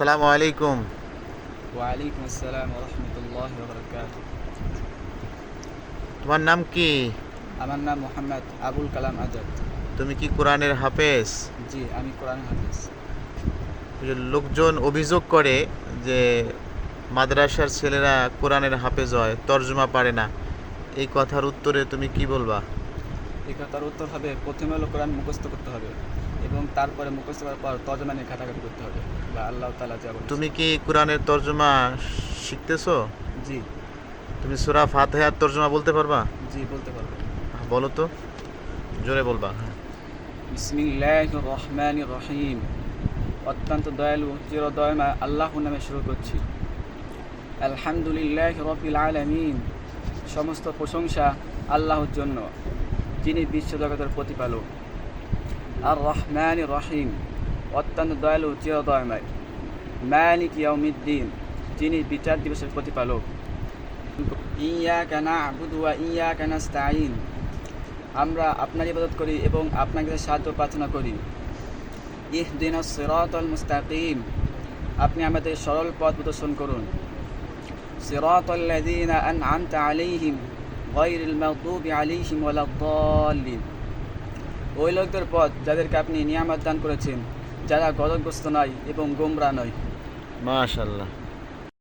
আসসালামু আলাইকুম। ওয়ালাইকুম আসসালাম ওয়া রাহমাতুল্লাহি ওয়া বারাকাতুহু। তোমার নাম কি? আমার নাম মোহাম্মদ আবুল কালাম আজাদ। তুমি কি কোরআনের হাফেজ? জি, আমি কোরআন হাফেজ। ওই যে লোকজন অভিযোগ করে যে মাদ্রাসার ছেলেরা কোরআনের হাফেজ হয়, তর্জমা পারে না। এই কথার উত্তরে তুমি কি বলবা? এই কথার উত্তর হবে, প্রথমে হলো কোরআন মুখস্থ করতে হবে এবং তারপরে মুখস্থ করার পর তর্জমা নিয়ে ঘাটাঘাটি করতে হবে, বা আল্লাহ তাআলা যা বলেছে। তুমি কি কোরআনের তর্জমা শিখতেছো? জি। তুমি সূরা ফাতিহার তর্জমা বলতে পারবা? জি, বলতে পারবো। বলো তো, জোরে বলবা। হ্যাঁ। বিসমিল্লাহির রহমানির রহিম। অত্যন্ত দয়ালু চিরদয়মা আল্লাহর নামে শুরু করছি। আলহামদুলিল্লাহি রাব্বিল আলামিন। সমস্ত প্রশংসা আল্লাহর জন্য, যিনি বিশ্বজগতের প্রতিপালক। আর রহমানির রহিম, অত্যন্ত দয়ালু চিরদয়ময়। মালিক ইয়াউমিদ্দিন, যিনি বিচার দিবসের প্রতিপালক। ইয়াকা না'বুদু ওয়া ইয়াকা নাস্তাঈন, আমরা আপনার ইবাদত করি এবং আপনার কাছে সাহায্য প্রার্থনা করি। ইহদিনাস সিরাতাল মুস্তাকিম, আপনি আমাদের সরল পথ প্রদর্শন করুন। সিরাতাল লাযীনা আন'আমতা আলাইহিম গায়রিল মাগদুবি আলাইহিম ওয়ালাদ-দাল্লিন, ওই লোকদের পথ যাদেরকে আপনি নিয়ামত দান করেছেন, যারা গজবগ্রস্ত নয় এবং গোমরা নয়। মাশাআল্লাহ।